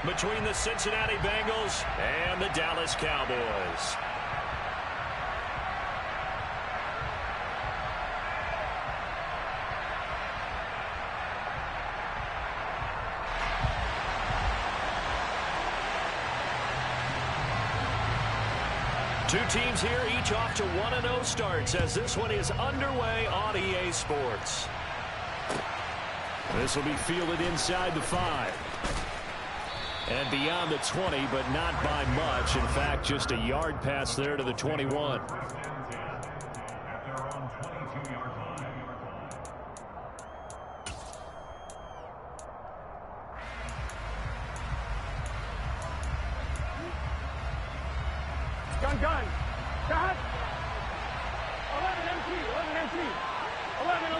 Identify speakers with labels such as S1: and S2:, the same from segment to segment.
S1: between the Cincinnati Bengals and the Dallas Cowboys. Two teams here, each off to 1-0 starts as this one is underway on EA Sports. This will be fielded inside the 5. And beyond the 20, but not by much. In fact, just a yard pass there to the 21.
S2: Gun. Got. 11 MT. 11.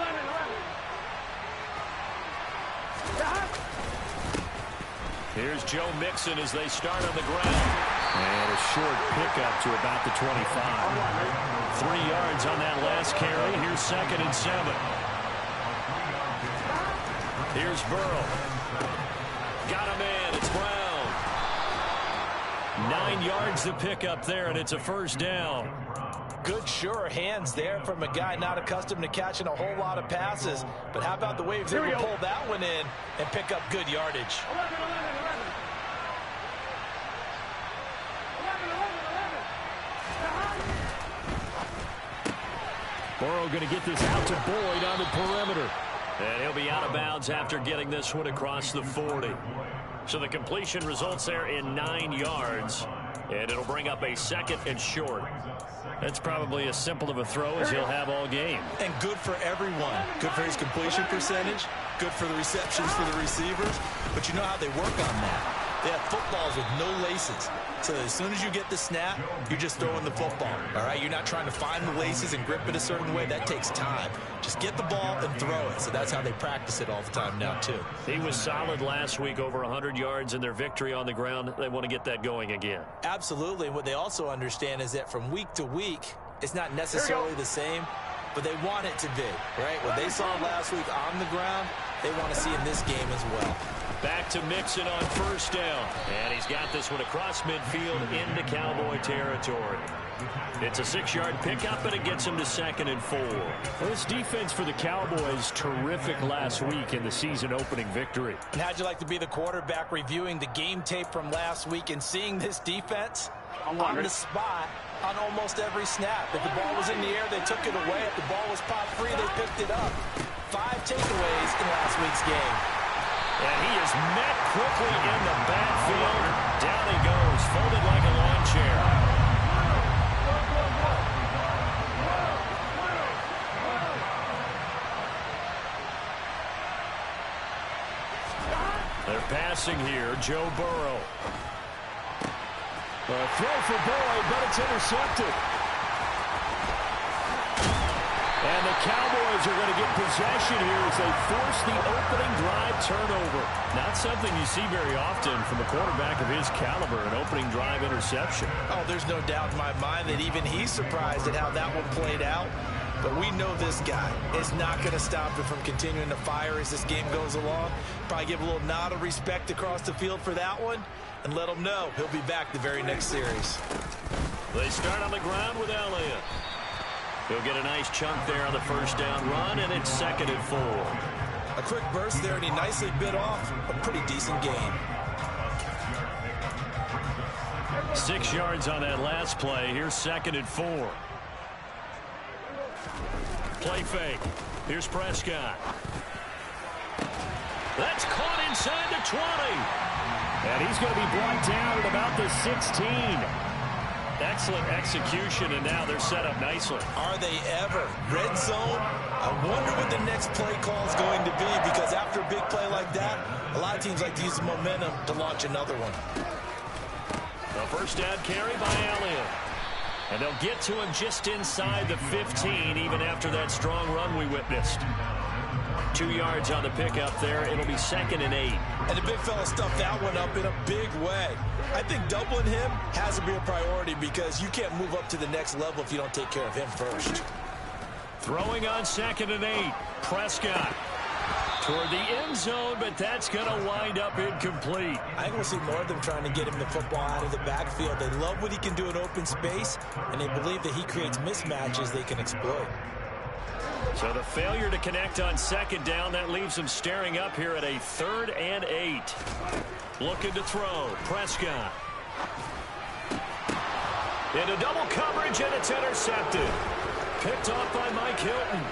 S2: Got.
S1: Here's Joe Mixon as they start on the ground. And a short pickup to about the 25. 3 yards on that last carry. Here's 2nd and 7. Here's Burrow. Got a man. It's Brown. 9 yards to pick up there, and it's a first down.
S3: Good, sure hands there from a guy not accustomed to catching a whole lot of passes. But how about the way he was able to pull that one in and pick up good yardage?
S2: 11.
S1: Burrow going to get this out to Boyd on the perimeter. And he'll be out of bounds after getting this one across the 40. So the completion results there in 9 yards. And it'll bring up a 2nd and short. That's probably as simple of a throw as he'll have all game.
S3: And good for everyone. Good for his completion percentage. Good for the receptions for the receivers. But you know how they work on that. They have footballs with no laces. So as soon as you get the snap, you're just throwing the football. All right, you're not trying to find the laces and grip it a certain way. That takes time. Just get the ball and throw it. So that's how they practice it all the time now, too.
S1: He was solid last week, over 100 yards in their victory on the ground. They want to get that going again.
S3: Absolutely. And what they also understand is that from week to week, it's not necessarily the same, but they want it to be, right? What they saw last week on the ground, they want to see in this game as well.
S1: Back to Mixon on first down. And he's got this one across midfield into Cowboy territory. It's a 6-yard pickup, and it gets him to 2nd and 4. Well, this defense for the Cowboys, terrific last week in the season-opening victory.
S3: And how'd you like to be the quarterback reviewing the game tape from last week and seeing this defense on the spot on almost every snap? If the ball was in the air, they took it away. If the ball was popped free, they picked it up. 5 takeaways in last week's game.
S1: And he is met quickly in the backfield. Down he goes, folded like a lawn chair. They're passing here, Joe Burrow. A throw for Boyd, but it's intercepted. And the Cowboys are going to get possession here as they force the opening drive turnover. Not something you see very often from a quarterback of his caliber, an opening drive interception.
S3: Oh, there's no doubt in my mind that even he's surprised at how that one played out. But we know this guy is not going to stop him from continuing to fire as this game goes along. Probably give a little nod of respect across the field for that one and let him know he'll be back the very next series.
S1: They start on the ground with Elliott. He'll get a nice chunk there on the first down run, and it's 2nd and 4.
S3: A quick burst there, and he nicely bit off a pretty decent gain.
S1: 6 yards on that last play. Here's 2nd and 4. Play fake. Here's Prescott. That's caught inside the 20. And he's going to be brought down at about the 16. Excellent execution, and now they're set up nicely.
S3: Are they ever? Red zone? I wonder what the next play call is going to be, because after a big play like that, a lot of teams like to use the momentum to launch another one.
S1: The first down carry by Elliott. And they'll get to him just inside the 15, even after that strong run we witnessed. 2 yards on the pickup there. It'll be 2nd and 8.
S3: And the big fella stuffed that one up in a big way. I think doubling him has to be a priority, because you can't move up to the next level if you don't take care of him first.
S1: Throwing on 2nd and 8. Prescott. Toward the end zone, but that's going to wind up incomplete.
S3: I think we'll see more of them trying to get him the football out of the backfield. They love what he can do in open space, and they believe that he creates mismatches they can exploit.
S1: So the failure to connect on second down, that leaves him staring up here at a 3rd and 8. Looking to throw. Prescott. Into double coverage, and it's intercepted. Picked off by Mike Hilton.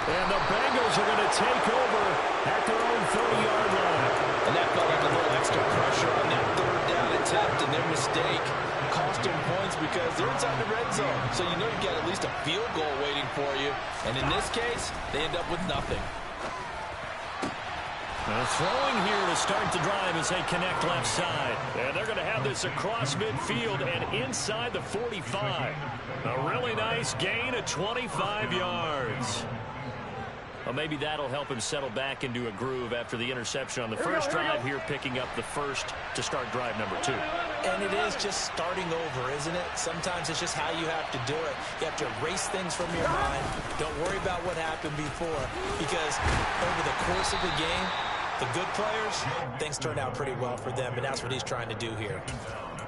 S1: And the Bengals are going to take over at their own 30-yard line.
S3: And that felt like a little extra pressure on that 3rd down attempt, and their mistake cost them points because they're inside the red zone. So you know you've got at least a field goal waiting for you. And in this case, they end up with nothing.
S1: Throwing here to start the drive as they connect left side. And they're going to have this across midfield and inside the 45. A really nice gain of 25 yards. Well, maybe that'll help him settle back into a groove after the interception on the first drive here, picking up the first to start drive number 2.
S3: And it is just starting over, isn't it? Sometimes it's just how you have to do it. You have to erase things from your mind. Don't worry about what happened before, because over the course of the game, the good players, things turn out pretty well for them, and that's what he's trying to do here.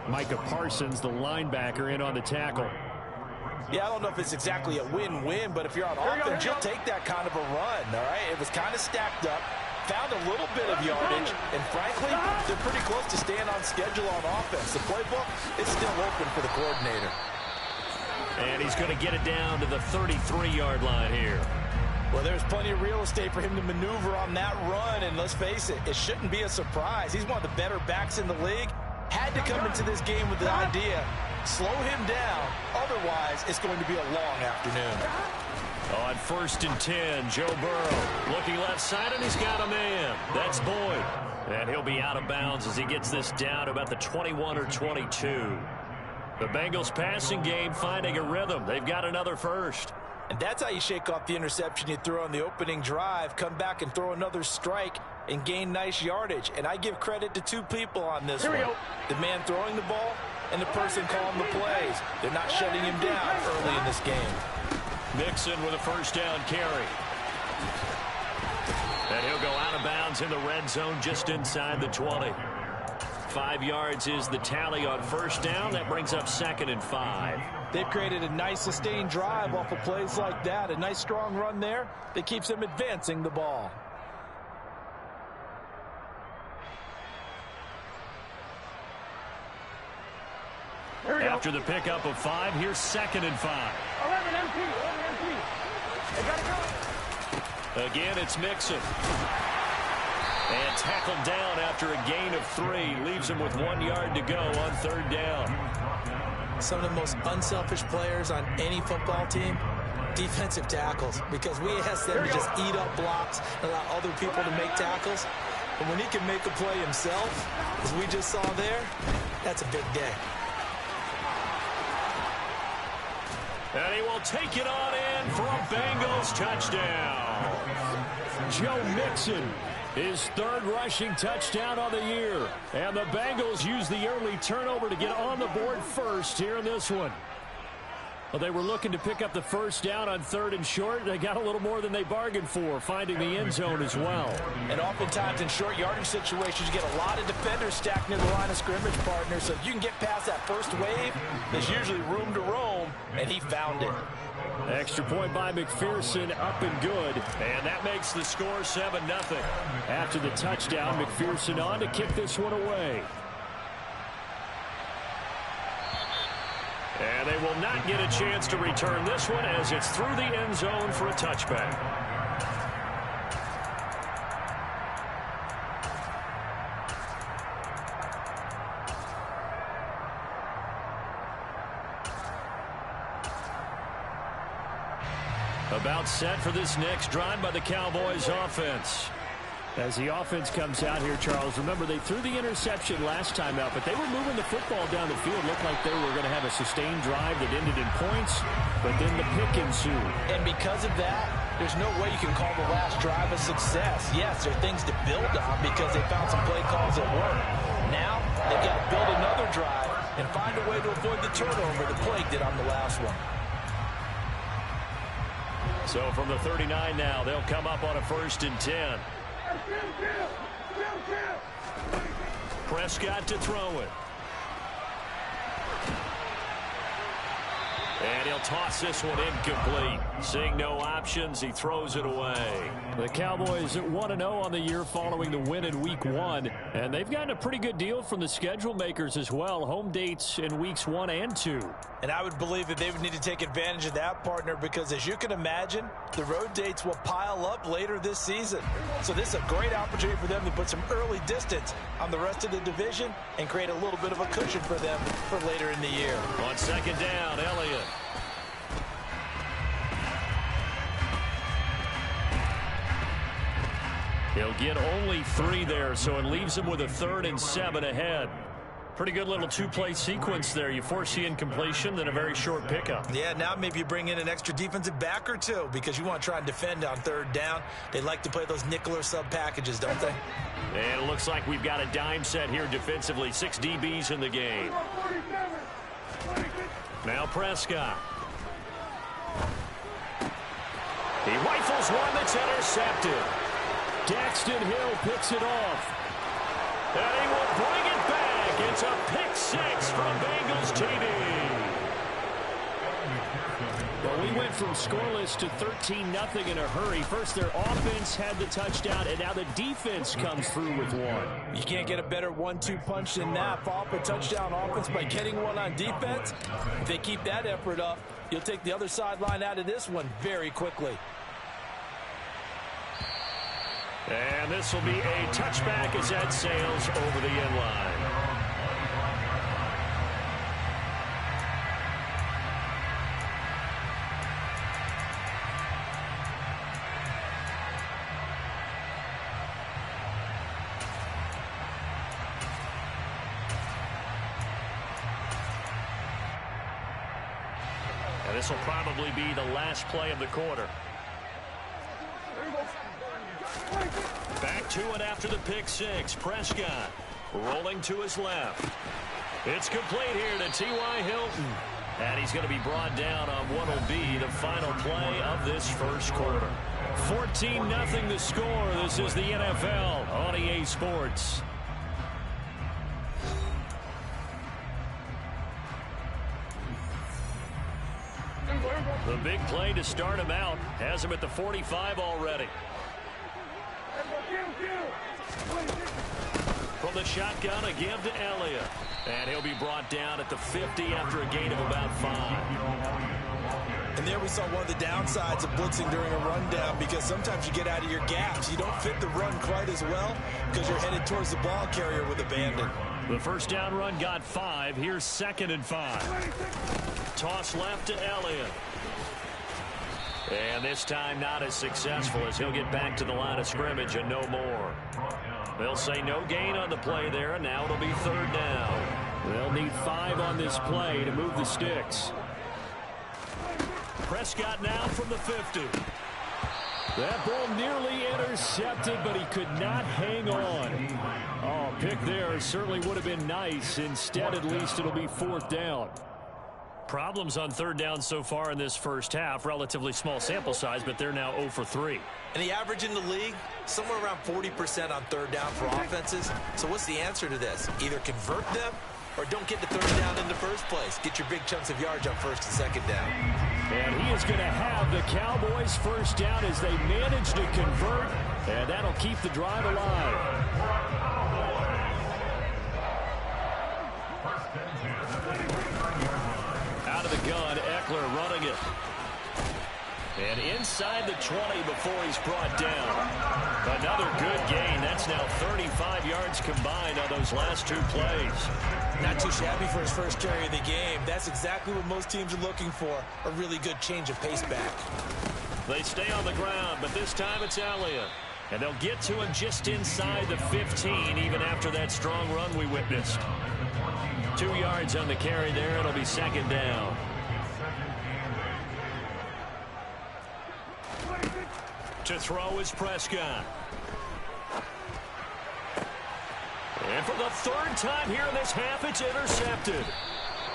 S1: Micah Parsons, the linebacker, in on the tackle.
S3: Yeah, I don't know if it's exactly a win-win, but if you're on offense, you'll take that kind of a run, all right? It was kind of stacked up, found a little bit of yardage, and frankly, they're pretty close to staying on schedule on offense. The playbook is still open for the coordinator.
S1: And he's going to get it down to the 33-yard line here.
S3: Well, there's plenty of real estate for him to maneuver on that run, and let's face it, it shouldn't be a surprise. He's one of the better backs in the league. Had to come into this game with the idea, slow him down, otherwise it's going to be a long afternoon.
S1: On 1st and 10, Joe Burrow looking left side, and he's got a man. That's Boyd. And he'll be out of bounds as he gets this down to about the 21 or 22. The Bengals passing game finding a rhythm. They've got another first.
S3: And that's how you shake off the interception you threw on the opening drive, come back and throw another strike and gain nice yardage. And I give credit to 2 people on this one. The man throwing the ball and the person calling the plays. They're not shutting him down early in this game.
S1: Mixon with a first down carry. And he'll go out of bounds in the red zone just inside the 20. 5 yards is the tally on first down. That brings up 2nd and 5.
S3: They've created a nice sustained drive off of plays like that. A nice strong run there that keeps them advancing the ball.
S1: After the pickup of 5, here's 2nd and 5.
S2: 11 empty. They got to go.
S1: Again, it's Mixon. And tackled down after a gain of 3. Leaves him with 1 yard to go on 3rd down.
S3: Some of the most unselfish players on any football team, defensive tackles, because we ask them to just eat up blocks and allow other people to make tackles. But when he can make a play himself, as we just saw there, that's a big day.
S1: And he will take it on in for a Bengals touchdown. Joe Mixon, his 3rd rushing touchdown on the year. And the Bengals use the early turnover to get on the board first here in this one. Well, they were looking to pick up the first down on 3rd and short. They got a little more than they bargained for, finding the end zone as well.
S3: And oftentimes in short yardage situations, you get a lot of defenders stacked near the line of scrimmage, partners. So if you can get past that first wave, there's usually room to roam, and he found it.
S1: Extra point by McPherson, up and good. And that makes the score 7-0. After the touchdown, McPherson on to kick this one away. And they will not get a chance to return this one as it's through the end zone for a touchback. About set for this next drive by the Cowboys offense. As the offense comes out here, Charles, remember they threw the interception last time out, but they were moving the football down the field. Looked like they were going to have a sustained drive that ended in points, but then the pick ensued.
S3: And because of that, there's no way you can call the last drive a success. Yes, there are things to build on because they found some play calls that work. Now, they've got to build another drive and find a way to avoid the turnover that plagued it on the last one.
S1: So from the 39 now, they'll come up on a 1st and 10. Prescott to throw it. And he'll toss this one incomplete. Seeing no options, he throws it away.
S4: The Cowboys at 1-0 on the year following the win in Week 1. And they've gotten a pretty good deal from the schedule makers as well. Home dates in Weeks 1 and 2.
S3: And I would believe that they would need to take advantage of that, partner, because as you can imagine, the road dates will pile up later this season. So this is a great opportunity for them to put some early distance on the rest of the division and create a little bit of a cushion for them for later in the year.
S1: On 2nd down, Elliott. He'll get only 3 there, so it leaves him with a 3rd and 7 ahead. Pretty good little 2-play sequence there. You force the incompletion, then a very short pickup.
S3: Yeah, now maybe you bring in an extra defensive back or 2 because you want to try and defend on 3rd down. They like to play those nickel or sub packages, don't they?
S1: And it looks like we've got a dime set here defensively. 6 DBs in the game. Now Prescott. He rifles one that's intercepted.
S4: Daxton Hill picks it off.
S1: And he will bring it back. It's a pick 6 from Bengals TV.
S4: Well, we went from scoreless to 13-0 in a hurry. First, their offense had the touchdown, and now the defense comes through with one.
S3: You can't get a better 1-2 punch than that. Follow up a touchdown offense by getting one on defense. If they keep that effort up, you'll take the other sideline out of this one very quickly.
S1: And this will be a touchback as that sails over the end line. And this will probably be the last play of the quarter. Back to it after the pick 6. Prescott rolling to his left. It's complete here to T.Y. Hilton. And he's going to be brought down on what will be the final play of this first quarter. 14-0 the score. This is the NFL on EA Sports. The big play to start him out has him at the 45 already. From the shotgun, a give to Elliott. And he'll be brought down at the 50 after a gain of about 5.
S3: And there we saw one of the downsides of blitzing during a rundown, because sometimes you get out of your gaps. You don't fit the run quite as well because you're headed towards the ball carrier with abandon.
S1: The first down run got 5. Here's 2nd and 5. Toss left to Elliott. And this time not as successful, as he'll get back to the line of scrimmage and no more. They'll say no gain on the play there, and now it'll be 3rd down.
S4: They'll need 5 on this play to move the sticks.
S1: Prescott now from the 50.
S4: That ball nearly intercepted, but he could not hang on. Oh, pick there certainly would have been nice. Instead, at least it'll be 4th down.
S1: Problems on 3rd down so far in this first half. Relatively small sample size, but they're now 0 for 3.
S3: And the average in the league, somewhere around 40% on 3rd down for offenses. So what's the answer to this? Either convert them or don't get to 3rd down in the first place. Get your big chunks of yards on 1st and 2nd down.
S4: And he is going to have the Cowboys' 1st down as they manage to convert, and that'll keep the drive alive.
S1: Out of the gun, Eckler running it. And inside the 20 before he's brought down. Another good gain. That's now 35 yards combined on those last 2 plays.
S3: Not too shabby for his first carry of the game. That's exactly what most teams are looking for, a really good change of pace back.
S1: They stay on the ground, but this time it's Elliott. And they'll get to him just inside the 15, even after that strong run we witnessed. 2 yards on the carry there. It'll be 2nd down. To throw is Prescott. And for the 3rd time here in this half, it's intercepted.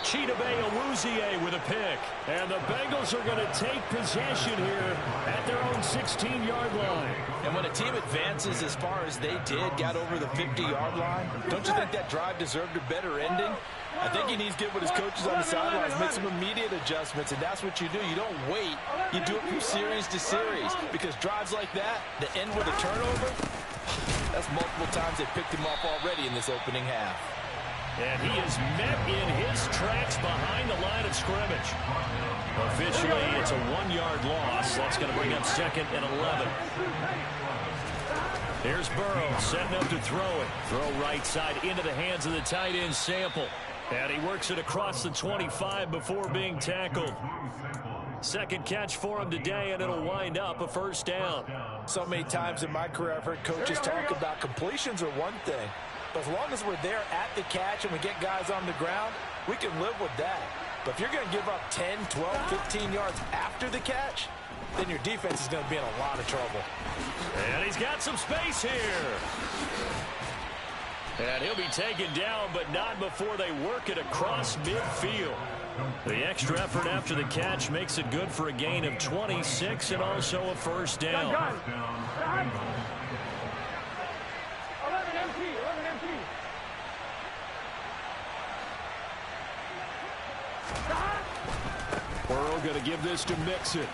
S4: Chidobe Awuzie with a pick. And the Bengals are going to take possession here at their own 16-yard line.
S3: And when a team advances as far as they did, got over the 50-yard line, don't you think that drive deserved a better ending? I think he needs to get with his coaches on the sidelines, make some immediate adjustments, and that's what you do. You don't wait. You do it from series to series, because drives like that end with a turnover, that's multiple times they picked him off already in this opening half.
S4: And he is met in his tracks behind the line of scrimmage. Officially, it's a 1-yard loss. That's going to bring up 2nd and 11. Here's Burrow setting up to throw it. Throw right side into the hands of the tight end Sample. And he works it across the 25 before being tackled. Second catch for him today, and it'll wind up a first down.
S3: So many times in my career, I've heard coaches talk about completions are one thing. But as long as we're there at the catch and we get guys on the ground, we can live with that. But if you're going to give up 10, 12, 15 yards after the catch, then your defense is going to be in a lot of trouble.
S4: And he's got some space here. And he'll be taken down, but not before they work it across midfield. The extra effort after the catch makes it good for a gain of 26 and also a first down.
S2: 11 MP.
S4: Burrow going to give this to Mixon.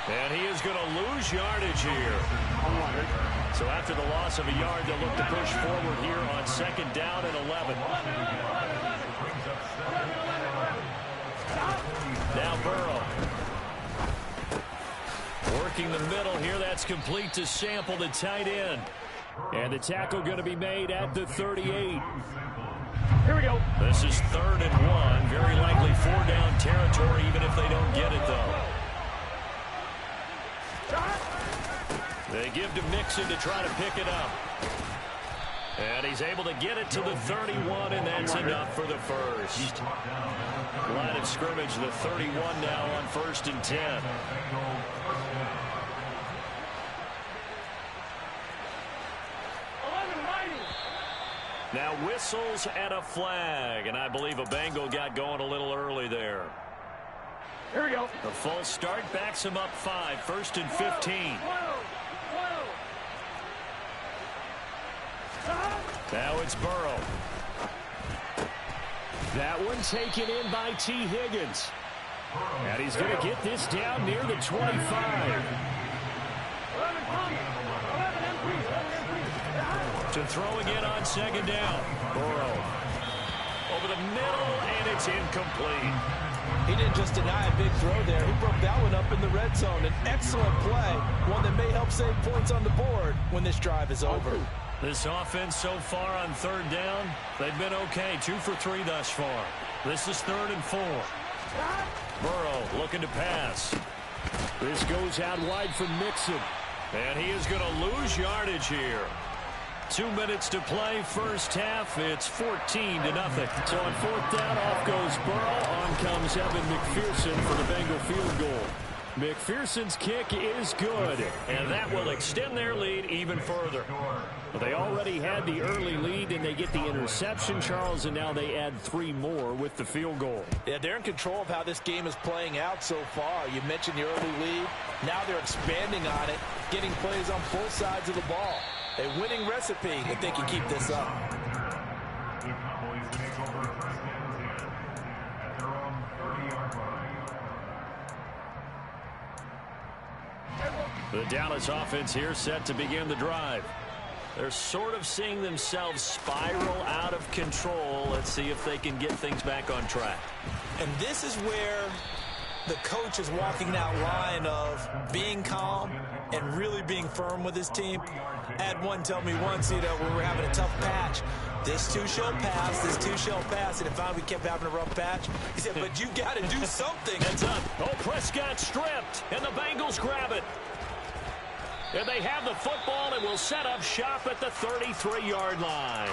S4: And he is going to lose yardage here. So after the loss of a yard, they'll look to push forward here on 2nd down and 11. Now Burrow. Working the middle here. That's complete to Sample, the tight end. And the tackle going to be made at the 38.
S2: Here we go.
S4: This is 3rd and 1. Very likely 4-down territory, even if they don't get it, though. They give to Mixon to try to pick it up. And he's able to get it to the 31, and that's enough for the first. Line of scrimmage, the 31 now on 1st and 10. Now whistles and a flag, and I believe a Bengal got going a little early there.
S2: Here we go.
S4: The false start backs him up 5, 1st and 15. Now it's Burrow. That one taken in by T. Higgins. And he's going to get this down near the 25. To throw again on 2nd down. Burrow over the middle, and it's incomplete.
S3: He didn't just deny a big throw there. He broke that one up in the red zone. An excellent play, one that may help save points on the board when this drive is over.
S4: This offense so far on 3rd down, they've been okay. 2 for 3 thus far. This is 3rd and 4. Burrow looking to pass. This goes out wide for Mixon. And he is going to lose yardage here. 2 minutes to play, first half. It's 14-0. So on 4th down, off goes Burrow. On comes Evan McPherson for the Bengal field goal. McPherson's kick is good, and that will extend their lead even further. But they already had the early lead, and they get the interception, Charles, and now they add 3 more with the field goal.
S3: Yeah, they're in control of how this game is playing out so far. You mentioned the early lead. Now they're expanding on it, getting plays on both sides of the ball. A winning recipe if they can keep this up.
S4: The Dallas offense here set to begin the drive. They're sort of seeing themselves spiral out of control. Let's see if they can get things back on track.
S3: And this is where the coach is walking that line of being calm and really being firm with his team. I had one tell me once, when we were having a tough patch, this too shall pass, this too shall pass, and if we kept having a rough patch, he said, but you got to do something.
S4: Heads up. Oh, Prescott stripped, and the Bengals grab it. And they have the football and will set up shop at the 33-yard line.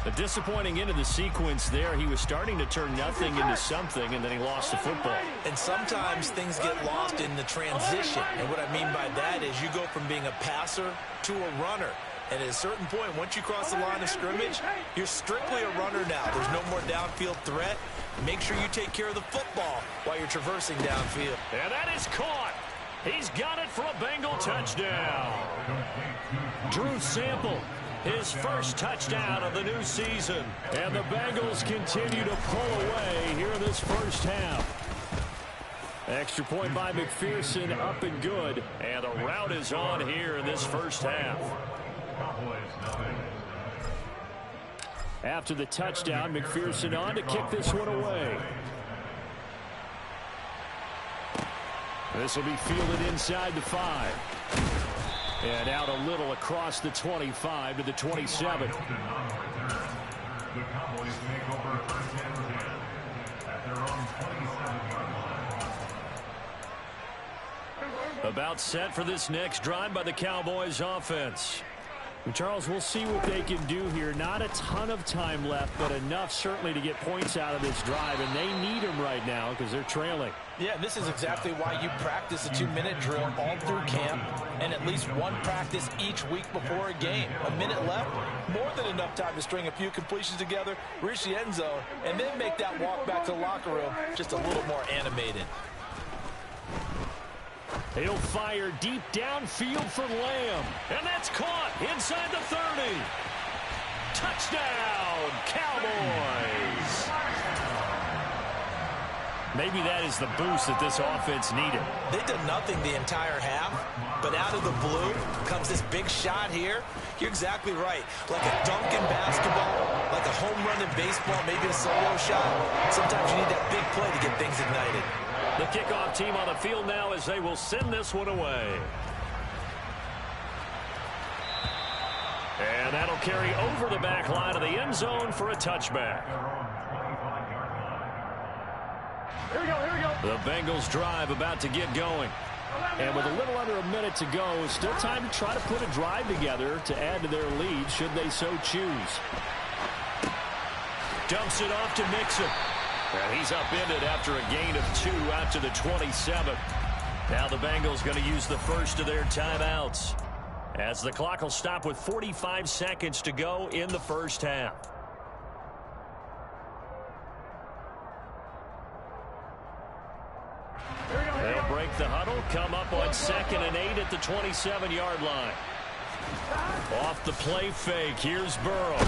S4: A disappointing end of the sequence there. He was starting to turn nothing into something, and then he lost the football.
S3: And sometimes things get lost in the transition. And what I mean by that is you go from being a passer to a runner. And at a certain point, once you cross the line of scrimmage, you're strictly a runner now. There's no more downfield threat. Make sure you take care of the football while you're traversing downfield.
S1: And that is caught. He's got it for a Bengal touchdown. Drew Sample, his first touchdown of the new season. And the Bengals continue to pull away here in this first half. Extra point by McPherson, up and good. And the route is on here in this first half. After the touchdown, McPherson on to kick this one away. This will be fielded inside the 5. And out a little across the 25 to the 27.
S2: The Cowboys take over first and 10 at their own 27-yard line.
S1: About set for this next drive by the Cowboys offense. And Charles, we'll see what they can do here. Not a ton of time left, but enough certainly to get points out of this drive, and they need them right now because they're trailing.
S3: Yeah, this is exactly why you practice a 2-minute drill all through camp and at least one practice each week before a game. A minute left, more than enough time to string a few completions together, reach the end zone, and then make that walk back to the locker room just a little more animated.
S1: He'll fire deep downfield for Lamb. And that's caught inside the 30. Touchdown, Cowboys. Maybe that is the boost that this offense needed.
S3: They did nothing the entire half, but out of the blue comes this big shot here. You're exactly right. Like a dunk in basketball, like a home run in baseball, maybe a solo shot. Sometimes you need that big play to get things ignited.
S1: The kickoff team on the field now as they will send this one away. And that'll carry over the back line of the end zone for a touchback.
S2: Here we go, here we go.
S1: The Bengals drive about to get going. And with a little under a minute to go, still time to try to put a drive together to add to their lead should they so choose. Dumps it off to Mixon. And he's upended after a gain of 2 out to the 27. Now the Bengals going to use the first of their timeouts, as the clock will stop with 45 seconds to go in the first half. They'll break the huddle, come up on 2nd and 8 at the 27-yard line. Off the play fake, here's Burrow.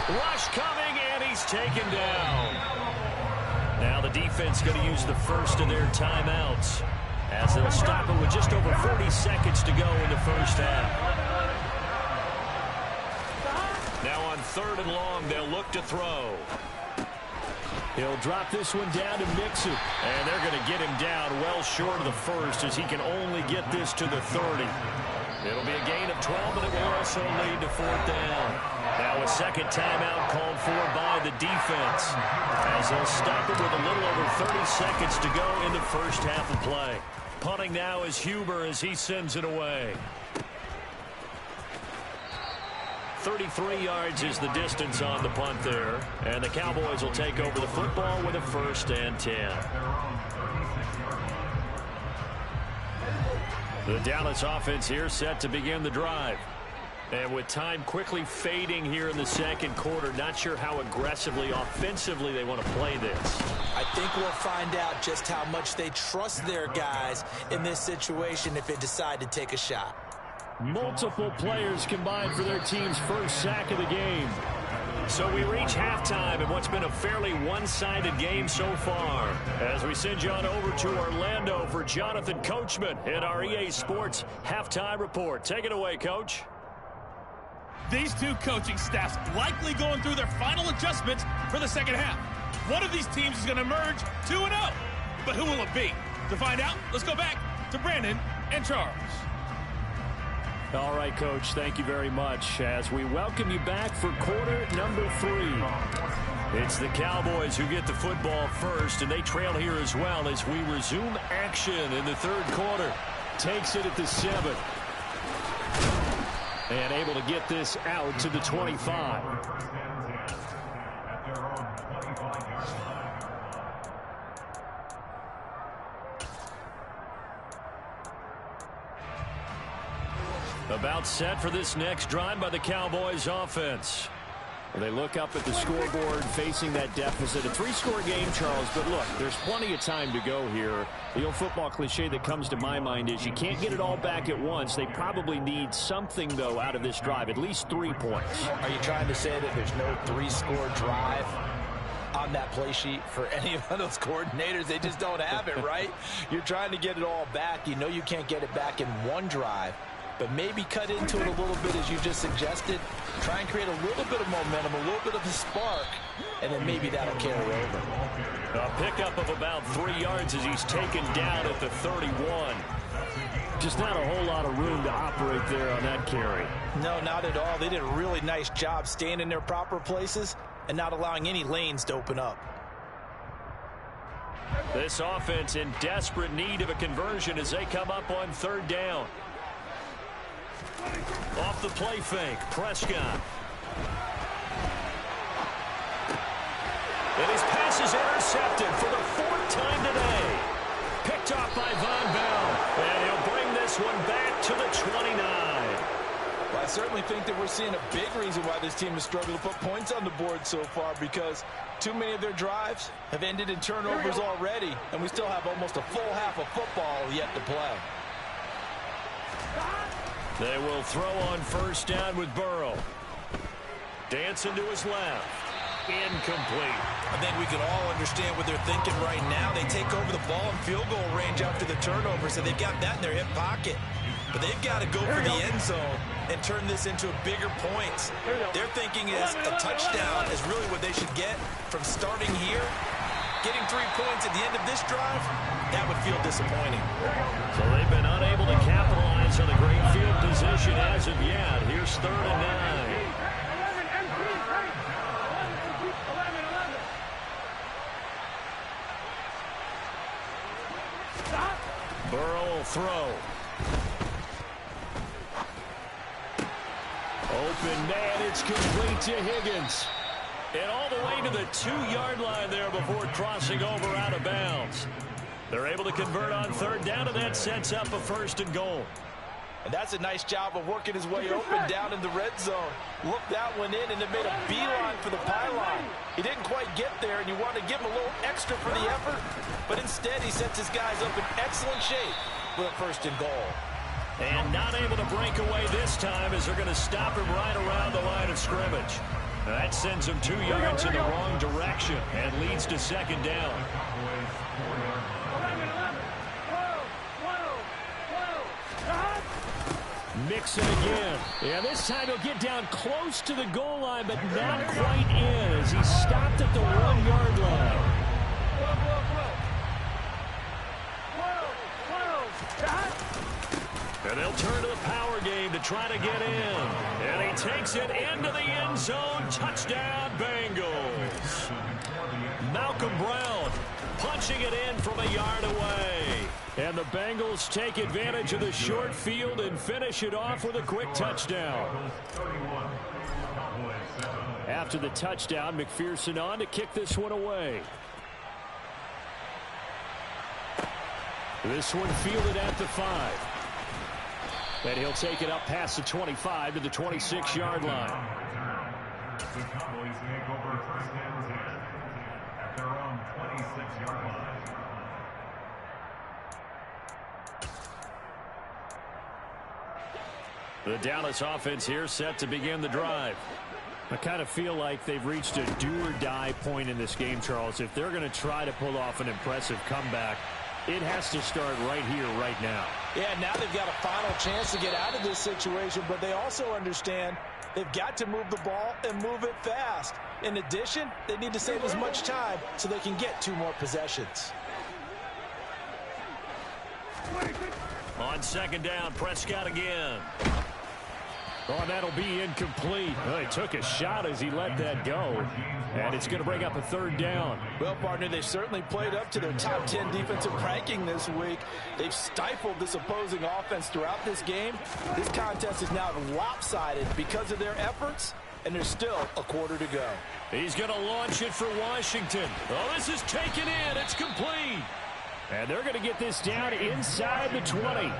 S1: Rush coming, and he's taken down. Now the defense going to use the first of their timeouts, as they'll stop it with just over 40 seconds to go in the first half. Now on 3rd and long, they'll look to throw. He'll drop this one down to Mixon. And they're going to get him down well short of the first, as he can only get this to the 30. It'll be a gain of 12, but it will also lead to 4th down. Now a second timeout called for by the defense, as they'll stop it with a little over 30 seconds to go in the first half of play. Punting now is Huber as he sends it away. 33 yards is the distance on the punt there, and the Cowboys will take over the football with a 1st and 10. The Dallas offense here set to begin the drive. And with time quickly fading here in the second quarter, not sure how aggressively, offensively they want to play this.
S3: I think we'll find out just how much they trust their guys in this situation if they decide to take a shot.
S1: Multiple players combined for their team's first sack of the game. So we reach halftime in what's been a fairly one-sided game so far, as we send you on over to Orlando for Jonathan Coachman in our EA Sports Halftime Report. Take it away, Coach.
S5: These two coaching staffs likely going through their final adjustments for the second half. One of these teams is going to emerge 2-0. But who will it be? To find out, let's go back to Brandon and Charles.
S1: All right, Coach, thank you very much as we welcome you back for quarter number 3. It's the Cowboys who get the football first, and they trail here as well as we resume action in the 3rd quarter. Takes it at the 7. And able to get this out to the 25. About set for this next drive by the Cowboys offense.
S4: They look up at the scoreboard facing that deficit. A 3-score game, Charles, but look, there's plenty of time to go here. The old football cliche that comes to my mind is you can't get it all back at once. They probably need something, though, out of this drive, at least 3 points.
S3: Are you trying to say that there's no 3-score drive on that play sheet for any of those coordinators? They just don't have it, right? You're trying to get it all back. You know you can't get it back in one drive. But maybe cut into it a little bit, as you just suggested. Try and create a little bit of momentum, a little bit of a spark, and then maybe that'll carry over.
S1: A pickup of about 3 yards as he's taken down at the 31.
S4: Just not a whole lot of room to operate there on that carry.
S3: No, not at all. They did a really nice job staying in their proper places and not allowing any lanes to open up.
S1: This offense in desperate need of a conversion as they come up on 3rd down. Off the play fake, Prescott. And his pass is intercepted for the 4th time today. Picked off by Von Bell. And he'll bring this one back to the 29.
S3: Well, I certainly think that we're seeing a big reason why this team has struggled to put points on the board so far, because too many of their drives have ended in turnovers already, and we still have almost a full half of football yet to play.
S1: They will throw on 1st down with Burrow. Dancing to his left. Incomplete.
S3: I think we can all understand what they're thinking right now. They take over the ball in field goal range after the turnover, so they've got that in their hip pocket. But they've got to go for the end zone and turn this into bigger points. Their thinking is a touchdown is really what they should get from starting here. Getting 3 points at the end of this drive, that would feel disappointing.
S1: So they've been unable to capitalize on the great field position as of yet. Here's 3rd and 9. Burrow will throw. Open man, it's complete to Higgins. And all the way to the 2-yard line there before crossing over out of bounds. They're able to convert on 3rd down, and that sets up a 1st and goal.
S3: And that's a nice job of working his way open down in the red zone. Looked that one in and then made a beeline for the pylon. He didn't quite get there, and you want to give him a little extra for the effort. But instead, he sets his guys up in excellent shape with a 1st and goal.
S1: And not able to break away this time as they're going to stop him right around the line of scrimmage. That sends him 2 yards in the wrong direction and leads to 2nd down. Mixon again. Yeah, this time he'll get down close to the goal line, but not quite in as he's stopped at the 1-yard line. And they'll turn to the power game to try to get in. And he takes it into the end zone. Touchdown, Bengals. Malcolm Brown punching it in from a yard away. And the Bengals take advantage of the short field and finish it off with a quick touchdown. After the touchdown, McPherson on to kick this one away. This one fielded at the 5. And he'll take it up past the 25 to the 26-yard line.
S2: The Cowboys make over 1st and 10 at their own 26-yard line.
S1: The Dallas offense here set to begin the drive.
S4: I kind of feel like they've reached a do-or-die point in this game, Charles. If they're going to try to pull off an impressive comeback, it has to start right here, right now.
S3: Yeah, now they've got a final chance to get out of this situation, but they also understand they've got to move the ball and move it fast. In addition, they need to save as much time so they can get 2 more possessions.
S1: On 2nd down, Prescott again.
S4: Oh, that'll be incomplete. Well, he took a shot as he let that go. And it's going to bring up a 3rd down.
S3: Well, partner, they certainly played up to their top 10 defensive ranking this week. They've stifled this opposing offense throughout this game. This contest is now lopsided because of their efforts, and there's still a quarter to go.
S1: He's going to launch it for Washington. Oh, this is taken in. It's complete.
S4: And they're going to get this down inside the 20.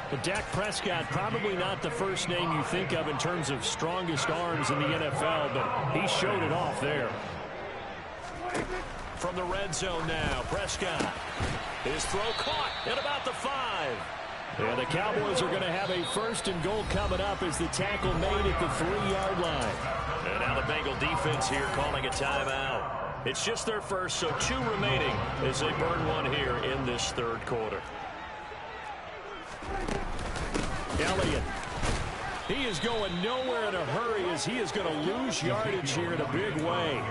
S4: But Dak Prescott, probably not the first name you think of in terms of strongest arms in the NFL, but he showed it off there.
S1: From the red zone now, Prescott. His throw caught at about the 5.
S4: And the Cowboys are going to have a 1st and goal coming up as the tackle made at the 3-yard line.
S1: And now the Bengal defense here calling a timeout. It's just their first, so 2 remaining as they burn one here in this 3rd quarter.
S4: Elliott. He is going nowhere in a hurry as he is going to lose yardage here in a big way.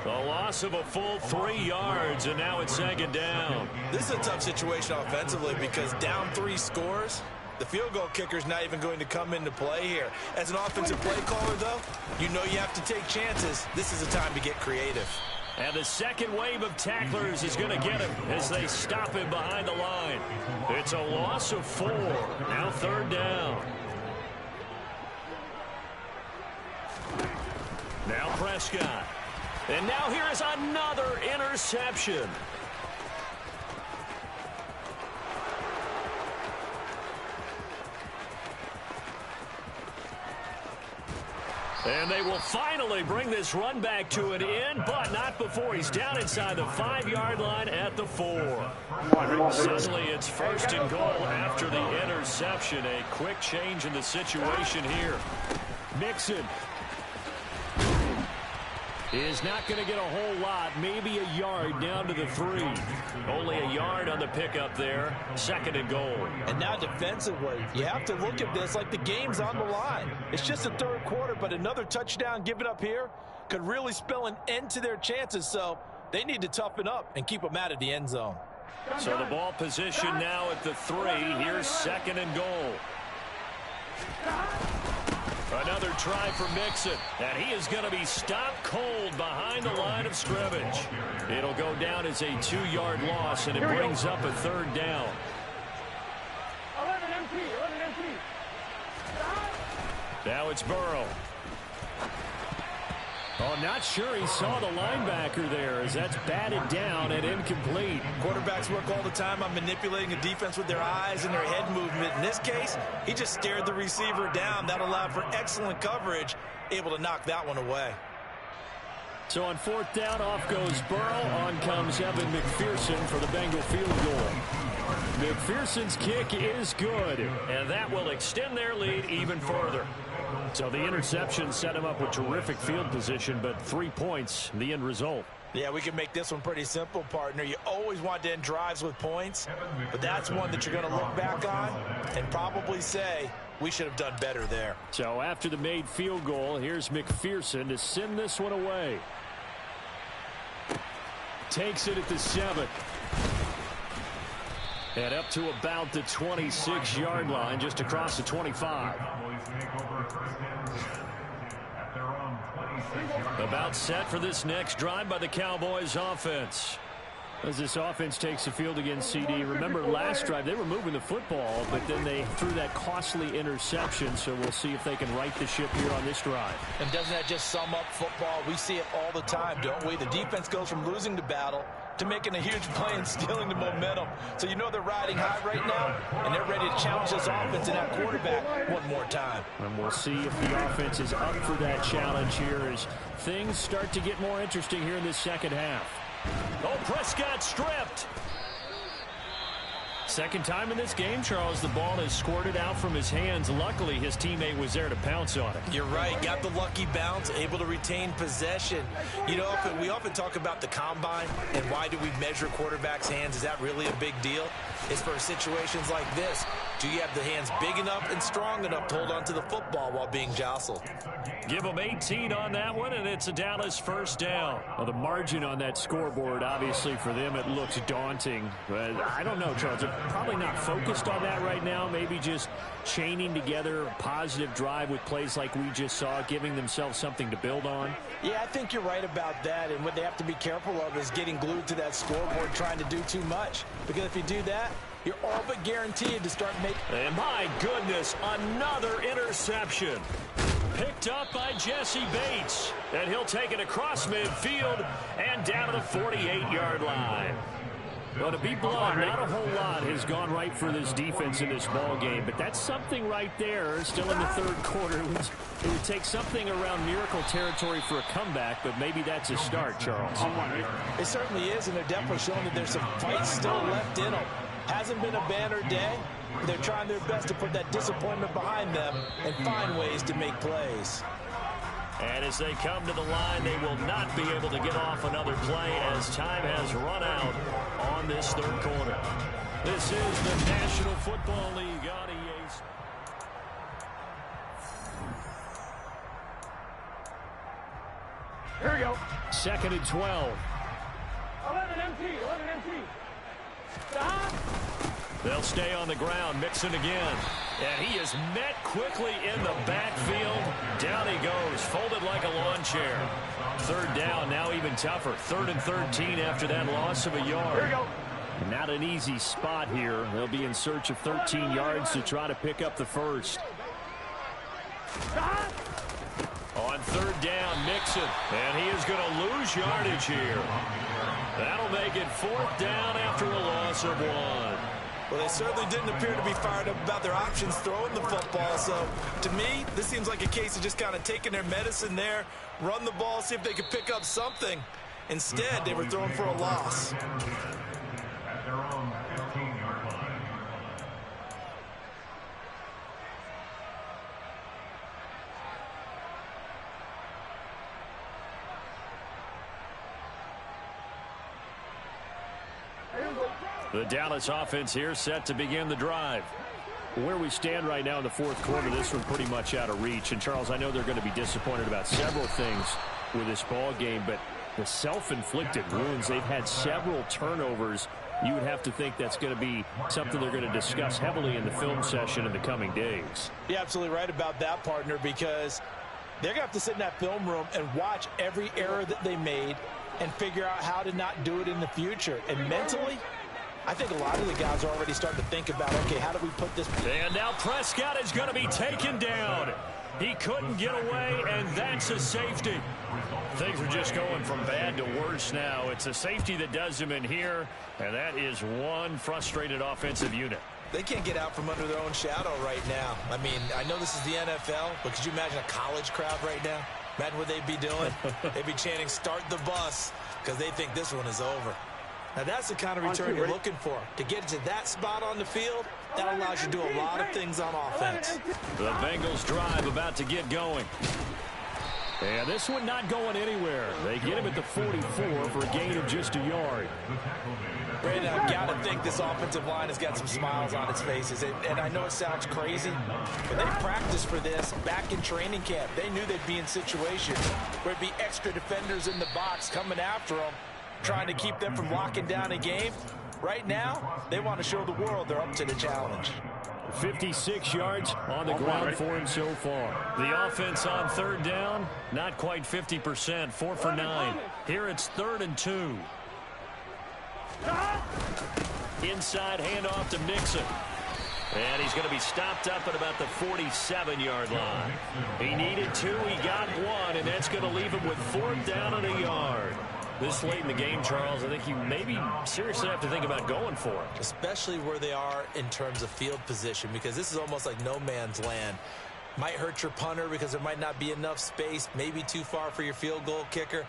S1: A loss of a full 3 yards, and now it's 2nd down.
S3: This is a tough situation offensively because down 3 scores, the field goal kicker's not even going to come into play here. As an offensive play caller, though, you know you have to take chances. This is a time to get creative.
S1: And the second wave of tacklers is going to get him as they stop him behind the line. It's a loss of 4. Now 3rd down. Now Prescott. And now here is another interception. And they will finally bring this run back to an end, but not before he's down inside the 5-yard line at the 4. Suddenly it's 1st and goal after the interception. A quick change in the situation here.
S4: Mixon is not going to get a whole lot, maybe a yard down to the 3.
S1: Only a yard on the pickup there. 2nd and goal.
S3: And now defensively, you have to look at this like the game's on the line. It's just the 3rd quarter, but another touchdown given up here could really spell an end to their chances. So they need to toughen up and keep them out of the end zone.
S1: So the ball position now at the 3. Here's 2nd and goal. Another try for Mixon, and he is going to be stopped cold behind the line of scrimmage. It'll go down as a 2-yard loss, and it brings up a 3rd down.
S6: 11 MP.
S1: Now it's Burrow.
S4: Oh, not sure he saw the linebacker there as that's batted down and incomplete.
S3: Quarterbacks work all the time on manipulating a defense with their eyes and their head movement. In this case, he just stared the receiver down. That allowed for excellent coverage, able to knock that one away.
S4: So on 4th down, off goes Burrow. On comes Evan McPherson for the Bengal field goal. McPherson's kick is good,
S1: and that will extend their lead even further.
S4: So the interception set him up with terrific field position, but 3 points, the end result.
S3: Yeah, we can make this one pretty simple, partner. You always want to end drives with points, but that's one that you're going to look back on and probably say, we should have done better there.
S4: So after the made field goal, here's McPherson to send this one away. Takes it at the 7. And up to about the 26-yard line, just across the 25.
S1: About set for this next drive by the Cowboys offense.
S4: As this offense takes the field against CD. Remember last drive, they were moving the football, but then they threw that costly interception, so we'll see if they can right the ship here on this drive.
S3: And doesn't that just sum up football? We see it all the time, don't we? The defense goes from losing the battle to making a huge play and stealing the momentum. So you know they're riding high right now, and they're ready to challenge this offense and that quarterback one more time.
S4: And we'll see if the offense is up for that challenge here as things start to get more interesting here in this 2nd half.
S1: Oh, Prescott stripped.
S4: Second time in this game, Charles, the ball has squirted out from his hands. Luckily, his teammate was there to pounce on it.
S3: You're right. Got the lucky bounce, able to retain possession. You know, we often talk about the combine and why do we measure quarterbacks' hands. Is that really a big deal? It's for situations like this. Do you have the hands big enough and strong enough to hold on to the football while being jostled?
S1: Give them 18 on that one, and it's a Dallas 1st down.
S4: Well, the margin on that scoreboard, obviously, for them, it looks daunting. But I don't know, Charles. They're probably not focused on that right now. Maybe just chaining together a positive drive with plays like we just saw, giving themselves something to build on.
S3: Yeah, I think you're right about that. And what they have to be careful of is getting glued to that scoreboard trying to do too much. Because if you do that, you're all but guaranteed to start making...
S1: And my goodness, another interception. Picked up by Jesse Bates. And he'll take it across midfield and down to the 48-yard line. Well, to be blunt, not a whole lot has gone right for this defense in this ball game, but that's something right there. Still in the third quarter. It would take something around miracle territory for a comeback, but maybe that's a start, Charles.
S3: It certainly is, and they're definitely showing that there's some fight still left in them. Hasn't been a banner day. They're trying their best to put that disappointment behind them and find ways to make plays.
S1: And as they come to the line, they will not be able to get off another play as time has run out on this third quarter. This is the National Football League on EA.
S6: Here we go.
S1: 2nd and 12.
S6: 11 empty. Stop.
S1: They'll stay on the ground. Mixon again. And he is met quickly in the backfield. Down he goes, folded like a lawn chair. Third down, now even tougher. 3rd and 13 after that loss of a yard.
S6: Here we go.
S1: Not an easy spot here. They'll be in search of 13 yards to try to pick up the first.
S6: Stop.
S1: On 3rd down, Mixon. And he is going to lose yardage here. That'll make it 4th down after a loss of 1.
S3: Well, they certainly didn't appear to be fired up about their options throwing the football. So, to me, this seems like a case of just kind of taking their medicine there, run the ball, see if they could pick up something. Instead, they were throwing for a loss.
S2: At their own 15-yard line.
S1: The Dallas offense here set to begin the drive. Where we stand right now in the fourth quarter, this one pretty much out of reach. And, Charles, I know they're going to be disappointed about several things with this ball game, but the self-inflicted wounds, they've had several turnovers. You would have to think that's going to be something they're going to discuss heavily in the film session in the coming days.
S3: You're absolutely right about that, partner, because they're going to have to sit in that film room and watch every error that they made and figure out how to not do it in the future. And mentally, I think a lot of the guys are already starting to think about, okay, how do we put this?
S1: And now Prescott is going to be taken down. He couldn't get away, and that's a safety. Things are just going from bad to worse now. It's a safety that does him in here, and that is one frustrated offensive unit.
S3: They can't get out from under their own shadow right now. I mean, I know this is the NFL, but could you imagine a college crowd right now? Imagine what they'd be doing. They'd be chanting, "Start the bus," because they think this one is over. Now, that's the kind of return you're looking for. To get to that spot on the field, that allows you to do a lot of things on offense.
S1: The Bengals drive about to get going. And this one not going anywhere. They get him at the 44 for a gain of just a yard.
S3: Brandon, I've got to think this offensive line has got some smiles on its faces. And I know it sounds crazy, but they practiced for this back in training camp. They knew they'd be in situations where it'd be extra defenders in the box coming after them, trying to keep them from locking down a game. Right now, they want to show the world they're up to the challenge.
S1: 56 yards on the ground for him so far. The offense on 3rd down, not quite 50%, 4 for 9. Here it's 3rd and 2. Inside handoff to Mixon. And he's going to be stopped up at about the 47-yard line. He needed 2, he got 1, and that's going to leave him with 4th down and a yard. This late in the game, Charles, I think you maybe seriously have to think about going for it.
S3: Especially where they are in terms of field position, because this is almost like no man's land. Might hurt your punter because there might not be enough space, maybe too far for your field goal kicker.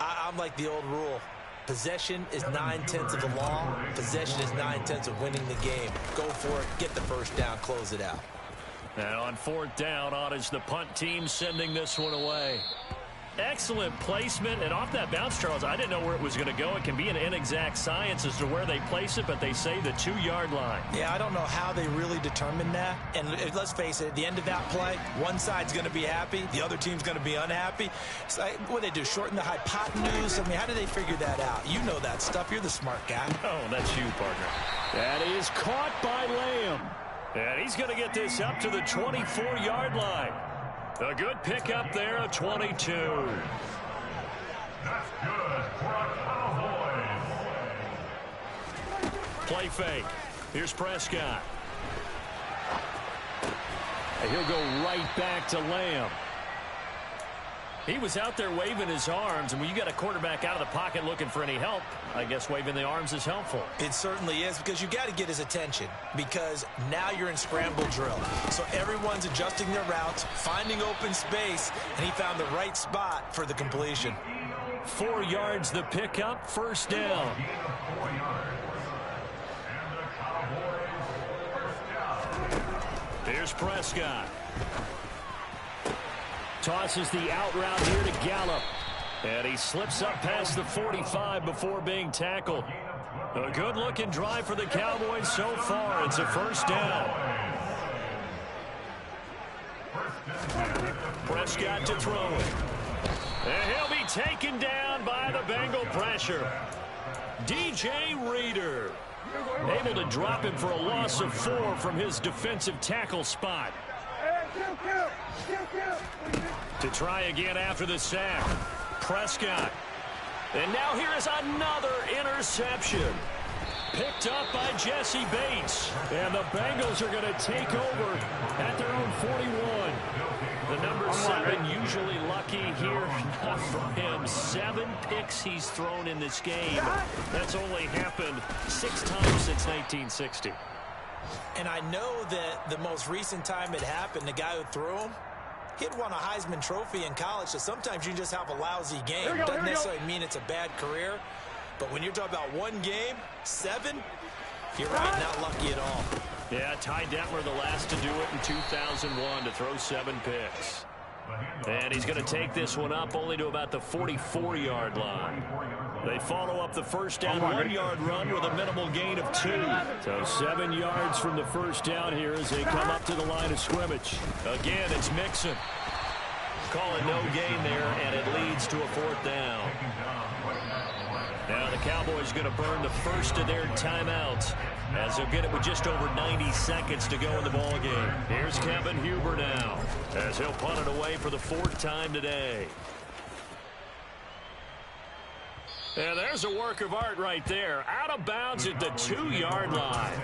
S3: I'm like the old rule. Possession is 9/10 of the law. Possession is 9/10 of winning the game. Go for it, get the first down, close it out.
S1: And on 4th down, on is the punt team sending this one away. Excellent placement, and off that bounce, Charles, I didn't know where it was going to go. It can be an inexact science as to where they place it, but they say the 2-yard line.
S3: Yeah, I don't know how they really determined that. And let's face it, at the end of that play, one side's going to be happy, the other team's going to be unhappy. It's like, what do they do, shorten the hypotenuse? I mean, how do they figure that out? You know that stuff. You're the smart guy.
S1: Oh, that's you, partner. That is caught by Lamb. And he's going to get this up to the 24-yard line. A good pickup there, a 22.
S2: That's good for a Cowboys.
S1: Play fake. Here's Prescott. And he'll go right back to Lamb. He was out there waving his arms, and when you got a quarterback out of the pocket looking for any help, I guess waving the arms is helpful.
S3: It certainly is, because you got to get his attention, because now you're in scramble drill. So everyone's adjusting their routes, finding open space, and he found the right spot for the completion.
S1: 4 yards the pickup, first down. Here's Prescott. Tosses the out route here to Gallup. And he slips up past the 45 before being tackled. A good-looking drive for the Cowboys so far. It's a first down. Prescott to throw it. And he'll be taken down by the Bengal pressure. DJ Reader able to drop him for a loss of 4 from his defensive tackle spot. To try again after the sack. Prescott. And now here is another interception. Picked up by Jesse Bates. And the Bengals are going to take over at their own 41. The number 7 usually lucky here. Not for him. 7 picks he's thrown in this game. That's only happened 6 times since 1960.
S3: And I know that the most recent time it happened, the guy who threw him, he'd won a Heisman Trophy in college, so sometimes you just have a lousy game. Doesn't necessarily mean it's a bad career, but when you're talking about one game, 7, you're right, not lucky at all.
S1: Yeah, Ty Detmer the last to do it in 2001 to throw 7 picks. And he's going to take this one up only to about the 44-yard line. They follow up the first down 1-yard run with a minimal gain of 2. So 7 yards from the first down here as they come up to the line of scrimmage. Again, it's Mixon. Call it no gain there, and it leads to a 4th down. Now the Cowboys going to burn the first of their timeouts as they'll get it with just over 90 seconds to go in the ball game. Here's Kevin Huber now as he'll punt it away for the 4th time today. And there's a work of art right there. Out of bounds at the 2-yard line.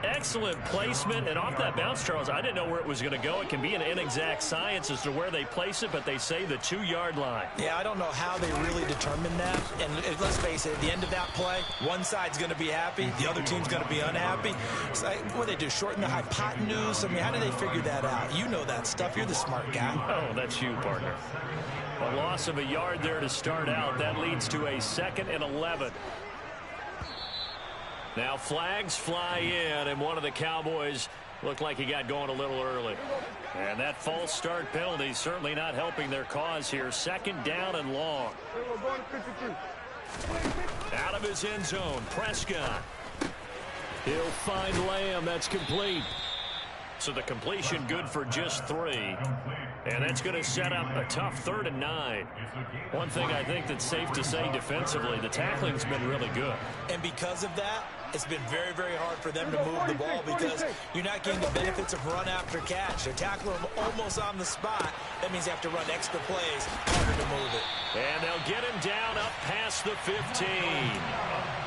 S1: Excellent placement, and off that bounce, Charles, I didn't know where it was going to go. It can be an inexact science as to where they place it, but they say the 2-yard line.
S3: Yeah, I don't know how they really determine that. And let's face it, at the end of that play, one side's going to be happy, the other team's going to be unhappy. So, what do they do, shorten the hypotenuse? I mean, how do they figure that out? You know that stuff. You're the smart guy.
S1: Oh, that's you, partner. A loss of a yard there to start out. That leads to a 2nd and 11. Now flags fly in, and one of the Cowboys looked like he got going a little early. And that false start penalty certainly not helping their cause here. 2nd down and long. Out of his end zone, Prescott. He'll find Lamb. That's complete. So the completion good for just 3. And that's going to set up a tough 3rd and 9. One thing I think that's safe to say defensively, the tackling's been really good.
S3: And because of that, it's been very, very hard for them to move the ball because you're not getting the benefits of run after catch. They're tackling them almost on the spot. That means you have to run extra plays, harder to move it.
S1: And they'll get him down up past the 15.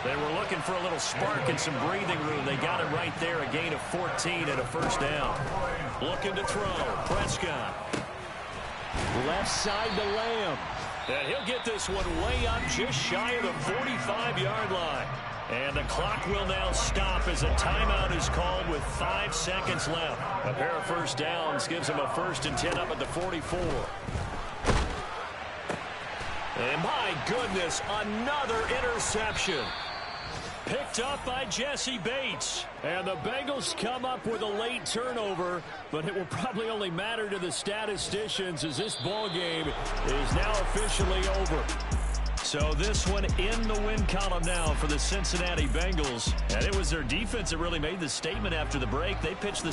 S1: They were looking for a little spark and some breathing room. They got it right there, a gain of 14 and a first down. Looking to throw, Prescott. Left side to Lamb. And he'll get this one way up just shy of the 45-yard line. And the clock will now stop as a timeout is called with 5 seconds left. A pair of first downs gives him a 1st and 10 up at the 44. And my goodness, another interception. Picked up by Jesse Bates. And the Bengals come up with a late turnover, but it will probably only matter to the statisticians as this ball game is now officially over. So this one in the win column now for the Cincinnati Bengals. And it was their defense that really made the statement after the break. They pitched the